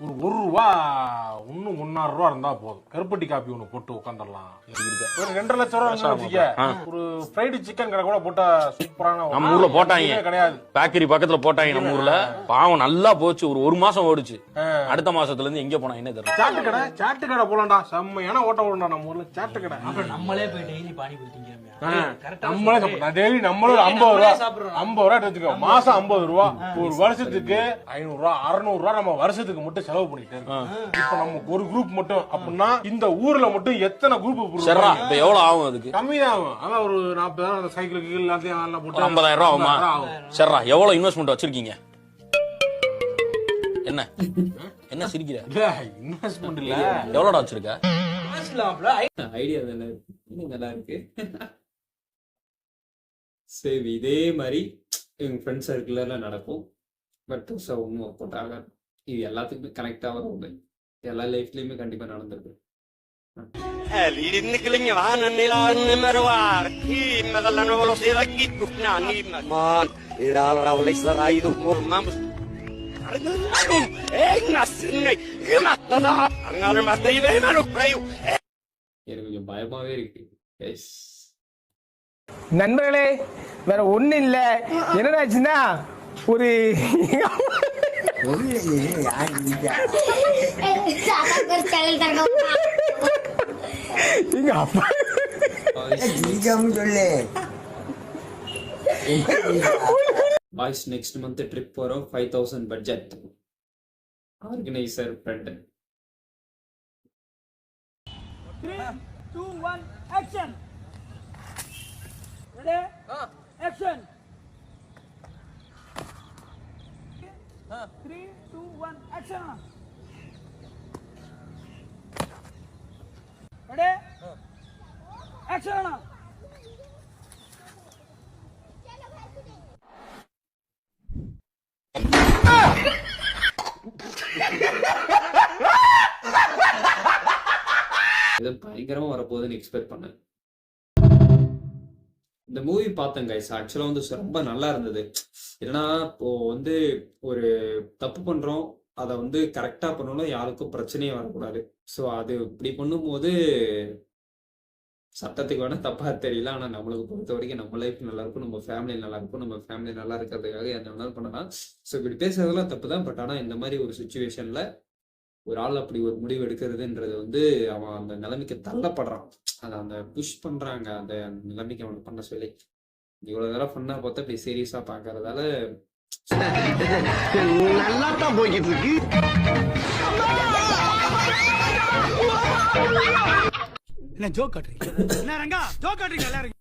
ஒரு ரூபா இன்னும் 3,000 ரூபா இருந்தா போதும். கருப்பட்டி காப்பி ஒண்ணு போட்டு உட்காந்துடலாம். ஒரு 2.5 லட்சம் ரூபா வச்சுக்க. ஒரு ஃப்ரைடு சிக்கன் கடை கூட போட்டா சூப்பரான. நம்ம ஊர்ல போட்டாங்க கிடையாது, பேக்கரி பக்கத்துல போட்டாங்க நம்ம ஊர்ல. பாவம் நல்லா போச்சு. ஒரு மாசம் ஓடுச்சு. அடுத்த மாசத்துல இருந்து எங்க போனா என்ன தெரியல. சாட்டு கடை போலாம்டா, செம்மையான ஓட்ட ஓடணும் நம்ம ஊர்ல. சாட்டு கடை நம்மளே போய் டெய்லி பானிபூரி திங்கிறோம். நம்மளே டெய்லி நம்மளும் 50 ரூபா எடுத்துக்கோ. மாசம் 50 ரூபா. ஒரு வருஷத்துக்கு 500 ரூபா 600 ரூபா நம்ம வருஷத்துக்கு மட்டும் செலவு பண்ணிட்டே இருக்கோம். இப்ப நம்ம ஒரு குரூப் மட்டும் அப்படின்னா இந்த ஊர்ல மட்டும் எத்தனை குரூப்? இப்ப எவ்வளவு ஆகும்? அதுக்கு கம்மிதான் ஆகும். அதான் ஒரு 40,000 சைக்கிளுக்கு எல்லாத்தையும் போட்டு 50,000 ரூபா ஆகுமா? சரிடா, எவ்வளவு இன்வெஸ்ட்மெண்ட் வச்சிருக்கீங்க? என்ன சிரிக்கிற? இன்வெஸ்ட்மெண்ட் இல்ல, எவ்வளோடா வச்சிருக்க? ஐடியா நல்லா இருக்கு. சரி, இதே மாதிரி எங்க ஃப்ரெண்ட்ஸ் சர்க்கிள் எல்லாம் நடக்கும். பட் ஒன்றும் ஒர்க் அவுட் ஆகாது. இது எல்லாத்துக்குமே கனெக்ட் ஆகிற ஒன்று. எல்லா லைஃப்லயுமே கண்டிப்பா நடந்திருக்கு. எனக்கு கொஞ்சம் பயமாவே இருக்கு. நண்பர்களே, வேற ஒண்ணு இல்ல. என்னடாச்சுன்னா ஒரு எங்க அப்பா பாய்ஸ் நெக்ஸ்ட் மந்த் ட்ரிப் போறோம். 5,000 budget. Organiser friend. 3, 2, 1, action! Ready? Action! 3, 2, 1, action! Ready? Action! இது பயங்கரமா வரப்போகுதுன்னு எக்ஸ்பெக்ட் பண்ணேன். இந்த மூவி பார்த்தேன் கைஸ். ஆக்சுவலா வந்து ரொம்ப நல்லா இருந்தது. ஏன்னா இப்போ வந்து ஒரு தப்பு பண்றோம், அதை வந்து கரெக்டா பண்ணணும், யாருக்கும் பிரச்சனையே வரக்கூடாது. ஸோ அது இப்படி பண்ணும்போது சட்டத்துக்கு வேணா தப்பா தெரியல, ஆனா நம்மளுக்கு பொறுத்த வரைக்கும் நம்ம லைஃப் நல்லா இருக்கும், நம்ம ஃபேமிலி நல்லா இருக்கும், நம்ம ஃபேமிலி நல்லா இருக்கிறதுக்காக என்ன வேணாலும் பண்ணலாம். ஸோ இப்படி பேசுறதெல்லாம் தப்பு தான். பட் ஆனா இந்த மாதிரி ஒரு சுச்சுவேஷன்ல ஒரு ஆள் அப்படி ஒரு முடிவு எடுக்கிறதுன்றது வந்து அவன் அந்த நிலைமைக்கு தள்ளப்படுறான். அதை அந்த புஷ் பண்றாங்க, அந்த நிலைமைக்கு அவனை பண்ண சொல்லி. இவ்வளவு நேரம் ஃபன்னா பார்த்தா இப்படி சீரியஸா பாக்குறதால நல்லா தான் போய்கிட்டு இருக்கு. என்ன ஜோக் காட்டுறீங்க? என்ன ரங்கா ஜோக் காட்டுறீங்க எல்லாரும்?